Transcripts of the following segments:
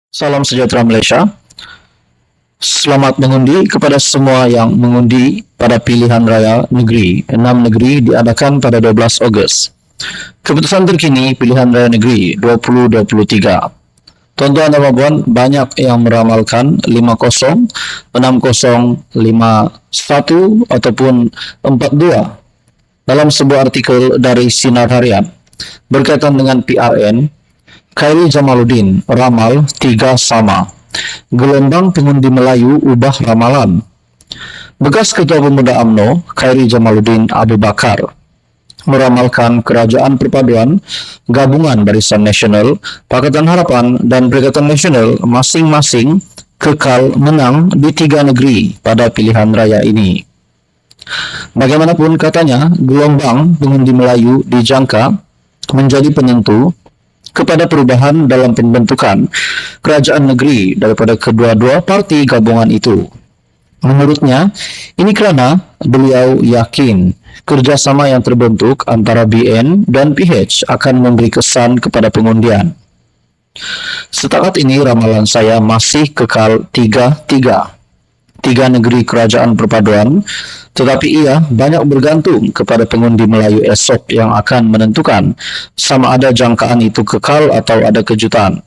Salam sejahtera Malaysia. Selamat mengundi kepada semua yang mengundi pada pilihan raya negeri. 6 negeri diadakan pada 12 Ogos. Keputusan terkini pilihan raya negeri 2023. Tuan-tuan dan puan, banyak yang meramalkan 50, 60, 51 ataupun 42. Dalam sebuah artikel dari Sinar Harian berkaitan dengan PRN, Khairi Jamaluddin ramal 3 sama. Gelombang pengundi Melayu ubah ramalan. Bekas Ketua Pemuda UMNO, Khairi Jamaluddin Abu Bakar, meramalkan Kerajaan Perpaduan, Gabungan Barisan Nasional, Pakatan Harapan dan Perikatan Nasional masing-masing kekal menang di 3 negeri pada pilihan raya ini. Bagaimanapun katanya, gelombang pengundi Melayu dijangka menjadi penentu kepada perubahan dalam pembentukan kerajaan negeri daripada kedua-dua parti gabungan itu. Menurutnya, ini kerana beliau yakin kerjasama yang terbentuk antara BN dan PH akan memberi kesan kepada pengundian. Setakat ini ramalan saya masih kekal 3-3. 3 negeri kerajaan perpaduan, tetapi ia banyak bergantung kepada pengundi Melayu esok yang akan menentukan sama ada jangkaan itu kekal atau ada kejutan.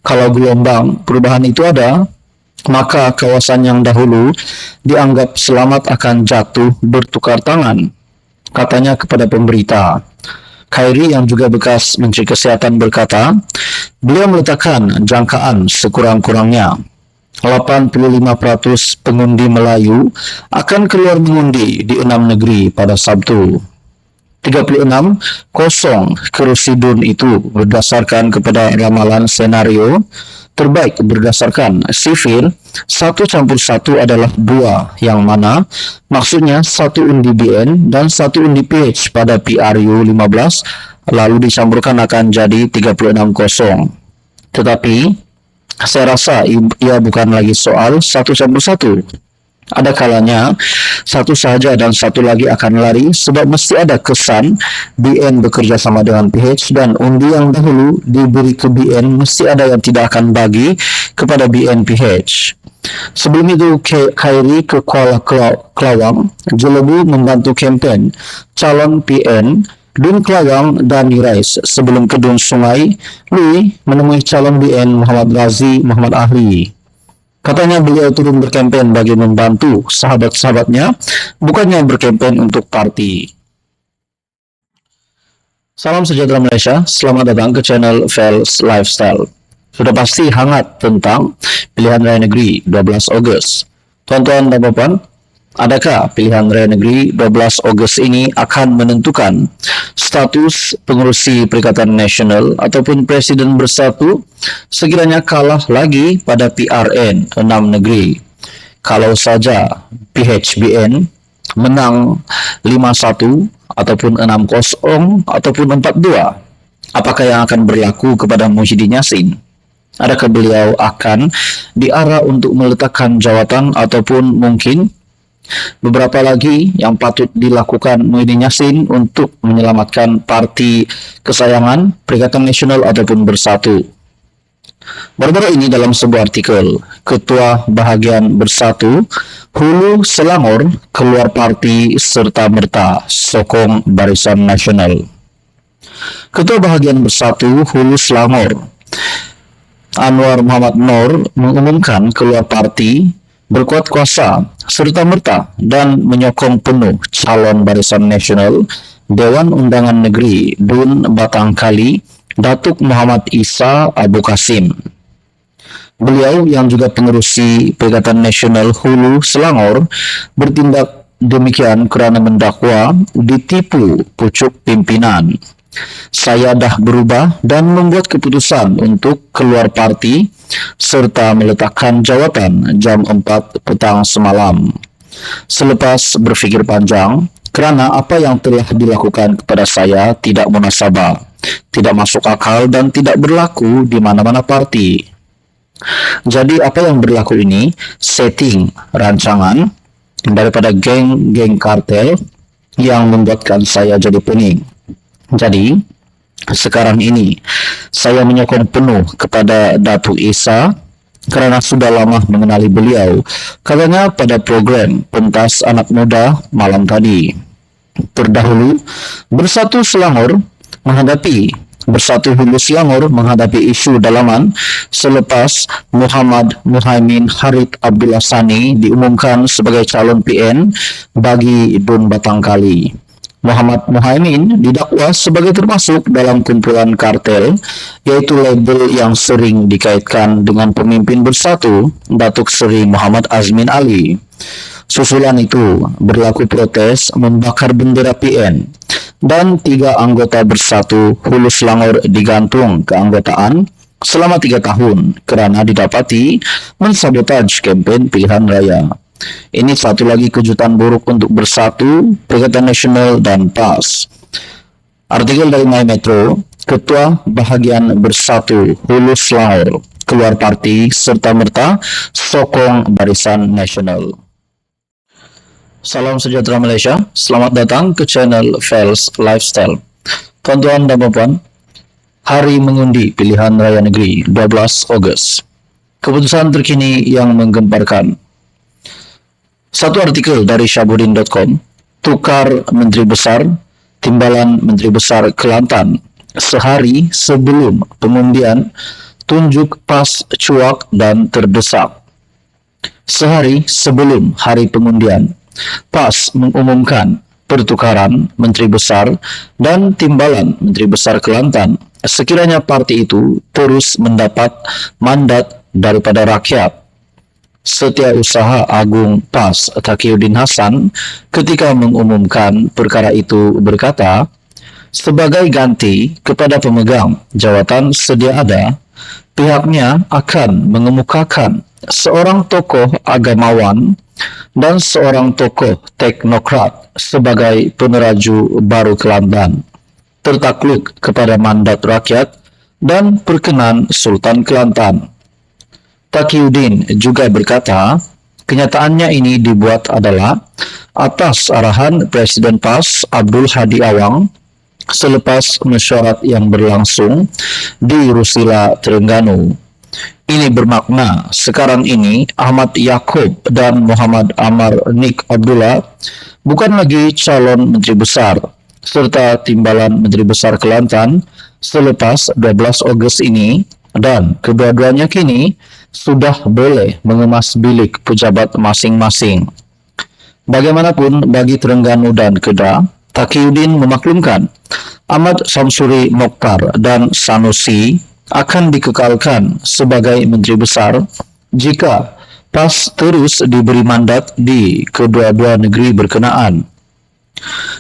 Kalau gelombang perubahan itu ada, maka kawasan yang dahulu dianggap selamat akan jatuh bertukar tangan, katanya kepada pemberita. Khairi yang juga bekas Menteri Kesihatan berkata, beliau meletakkan jangkaan sekurang-kurangnya 85% pengundi Melayu akan keluar mengundi di 6 negeri pada Sabtu. 36 kosong kerusi DUN itu berdasarkan kepada ramalan senario terbaik berdasarkan sifir 1+1 adalah 2, yang mana maksudnya 1 undi BN dan 1 undi PH pada PRU 15 lalu dicampurkan akan jadi 36 kosong. Tetapi saya rasa ia bukan lagi soal 1+1. Ada kalanya satu sahaja dan satu lagi akan lari sebab mesti ada kesan BN bekerja sama dengan PH dan undi yang dahulu diberi ke BN mesti ada yang tidak akan bagi kepada BN PH. Sebelum itu Khairi ke Kuala Kelawang, Jelebu membantu kempen calon PN DUN Kelawang dan Rais sebelum ke DUN Sungai Lui menemui calon BN Muhammad Razi Muhammad Ahli. Katanya beliau turun berkempen bagi membantu sahabat-sahabatnya, bukannya berkempen untuk parti. Salam sejahtera Malaysia, selamat datang ke channel Fels Lifestyle. Sudah pasti hangat tentang pilihan raya negeri 12 Ogos. Tuan-tuan dan puan, adakah pilihan raya negeri 12 Ogos ini akan menentukan status pengerusi Perikatan Nasional ataupun Presiden Bersatu sekiranya kalah lagi pada PRN 6 negeri? Kalau saja PHBN menang 5-1 ataupun 6-0 ataupun 4-2, apakah yang akan berlaku kepada Muhyiddin Yassin? Adakah beliau akan diarah untuk meletakkan jawatan ataupun mungkin beberapa lagi yang patut dilakukan Muhyiddin Yassin untuk menyelamatkan parti kesayangan Perikatan Nasional ataupun Bersatu? Baru-baru ini dalam sebuah artikel, Ketua Bahagian Bersatu Hulu Selangor keluar parti serta-merta sokong Barisan Nasional. Ketua Bahagian Bersatu Hulu Selangor Anwar Muhammad Noor mengumumkan keluar parti berkuat kuasa serta-merta dan menyokong penuh calon Barisan Nasional Dewan Undangan Negeri DUN Batangkali Datuk Muhammad Isa Abu Kasim. Beliau yang juga pengerusi Perikatan Nasional Hulu Selangor bertindak demikian kerana mendakwa ditipu pucuk pimpinan. Saya dah berubah dan membuat keputusan untuk keluar parti serta meletakkan jawatan jam 4 petang semalam. Selepas berfikir panjang, kerana apa yang telah dilakukan kepada saya tidak munasabah, tidak masuk akal dan tidak berlaku di mana-mana parti. Jadi apa yang berlaku ini setting rancangan daripada geng-geng kartel yang membuatkan saya jadi pening. Jadi Sekarang ini, saya menyokong penuh kepada Datuk Esa karena sudah lama mengenali beliau, katanya pada program Pentas Anak Muda malam tadi. Terdahulu, Bersatu Hulu Selangor menghadapi isu dalaman selepas Muhammad Muhaimin Harith Abdullah Sani diumumkan sebagai calon PN bagi Dun Batangkali. Muhammad Muhaimin didakwa sebagai termasuk dalam kumpulan kartel, yaitu label yang sering dikaitkan dengan pemimpin Bersatu, Datuk Seri Muhammad Azmin Ali. Susulan itu berlaku protes membakar bendera PN dan 3 anggota Bersatu Hulu Selangor digantung keanggotaan selama 3 tahun kerana didapati mensabotaj kempen pilihan raya. Ini satu lagi kejutan buruk untuk Bersatu, Perikatan Nasional dan PAS. Artikel dari My Metro, Ketua Bahagian Bersatu Hulu Selangor keluar parti serta merta sokong Barisan Nasional. Salam sejahtera Malaysia, selamat datang ke channel Fels Lifestyle. Tuan-tuan dan puan, hari mengundi pilihan raya negeri 12 Ogos. Keputusan terkini yang menggemparkan. Satu artikel dari Syabudin.com, tukar Menteri Besar, Timbalan Menteri Besar Kelantan, sehari sebelum pengundian, tunjuk PAS cuak dan terdesak. Sehari sebelum hari pengundian, PAS mengumumkan pertukaran Menteri Besar dan Timbalan Menteri Besar Kelantan sekiranya parti itu terus mendapat mandat daripada rakyat. Setiausaha Agung PAS Taqiyuddin Hasan ketika mengumumkan perkara itu berkata, sebagai ganti kepada pemegang jawatan sedia ada, pihaknya akan mengemukakan seorang tokoh agamawan dan seorang tokoh teknokrat sebagai peneraju baru Kelantan, tertakluk kepada mandat rakyat dan perkenan Sultan Kelantan. Taqiyuddin juga berkata, kenyataannya ini dibuat adalah atas arahan Presiden PAS Abdul Hadi Awang selepas mesyuarat yang berlangsung di Rusila, Terengganu. Ini bermakna sekarang ini Ahmad Yaakob dan Muhammad Amar Nik Abdullah bukan lagi calon Menteri Besar serta Timbalan Menteri Besar Kelantan selepas 12 Ogos ini, dan kedua-duanya kini sudah boleh mengemas bilik pejabat masing-masing. Bagaimanapun bagi Terengganu dan Kedah, Taqiyuddin memaklumkan Ahmad Samsuri Mokhtar dan Sanusi akan dikekalkan sebagai Menteri Besar jika PAS terus diberi mandat di kedua-dua negeri berkenaan.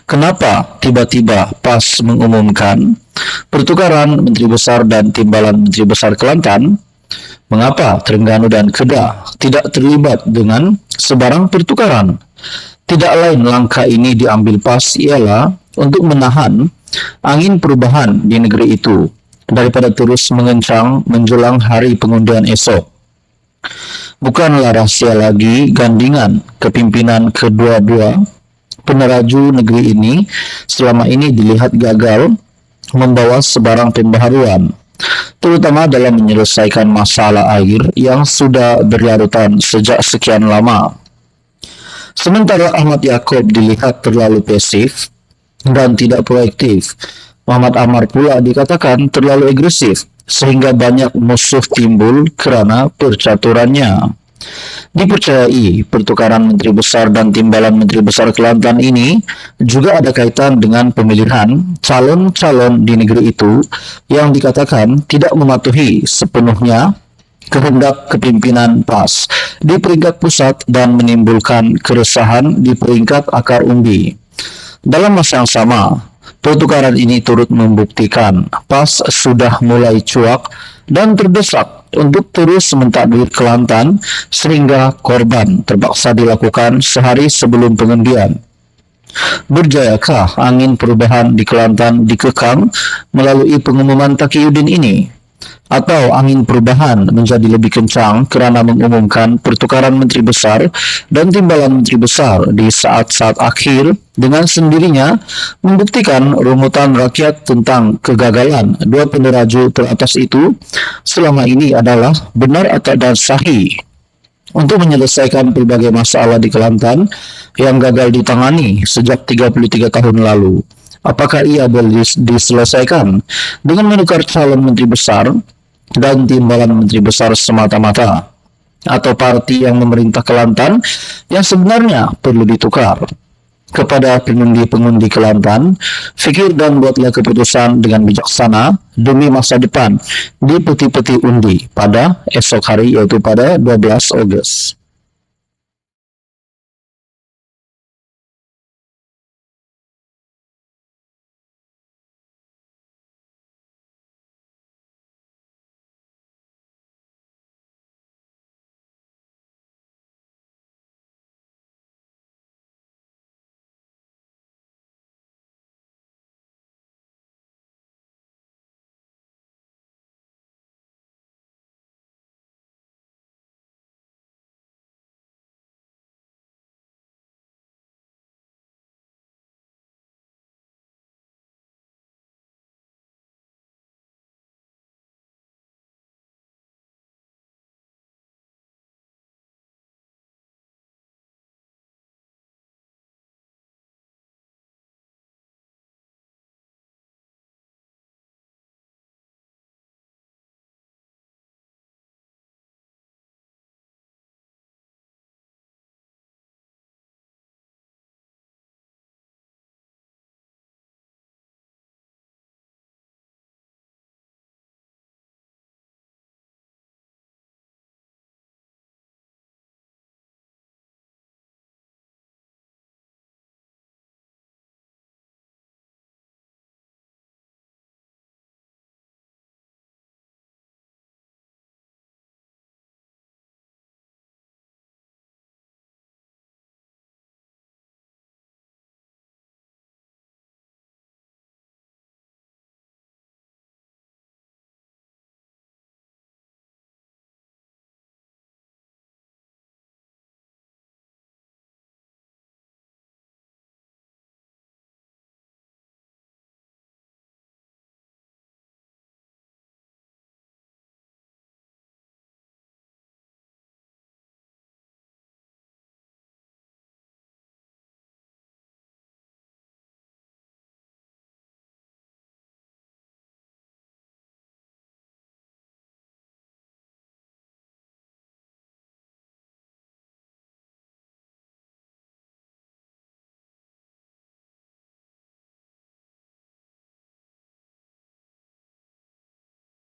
Kenapa tiba-tiba PAS mengumumkan pertukaran Menteri Besar dan Timbalan Menteri Besar Kelantan? Mengapa Terengganu dan Kedah tidak terlibat dengan sebarang pertukaran? Tidak lain langkah ini diambil PAS ialah untuk menahan angin perubahan di negeri itu daripada terus mengencang menjelang hari pengundian esok. Bukanlah rahasia lagi gandingan kepimpinan kedua-dua peneraju negeri ini selama ini dilihat gagal membawa sebarang pembaharuan, terutama dalam menyelesaikan masalah air yang sudah berlarutan sejak sekian lama. Sementara Ahmad Yaakob dilihat terlalu pasif dan tidak proaktif, Muhammad Amar pula dikatakan terlalu agresif sehingga banyak musuh timbul kerana percaturannya. Dipercayai pertukaran Menteri Besar dan Timbalan Menteri Besar Kelantan ini juga ada kaitan dengan pemilihan calon-calon di negeri itu yang dikatakan tidak mematuhi sepenuhnya kehendak kepimpinan PAS di peringkat pusat dan menimbulkan keresahan di peringkat akar umbi. Dalam masa yang sama, pertukaran ini turut membuktikan PAS sudah mulai cuak dan terdesak untuk terus mentadbir Kelantan sehingga korban terpaksa dilakukan sehari sebelum pengundian. Berjayakah angin perubahan di Kelantan dikekang melalui pengumuman Taqiyuddin ini? atau angin perubahan menjadi lebih kencang kerana mengumumkan pertukaran Menteri Besar dan Timbalan Menteri Besar di saat-saat akhir dengan sendirinya membuktikan rungutan rakyat tentang kegagalan dua peneraju teratas itu selama ini adalah benar atau dan sahih untuk menyelesaikan berbagai masalah di Kelantan yang gagal ditangani sejak 33 tahun lalu. Apakah ia boleh diselesaikan dengan menukar calon Menteri Besar dan Timbalan Menteri Besar semata-mata, atau parti yang memerintah Kelantan yang sebenarnya perlu ditukar? Kepada pengundi-pengundi Kelantan, fikir dan buatlah keputusan dengan bijaksana demi masa depan di peti-peti undi pada esok hari, yaitu pada 12 Ogos.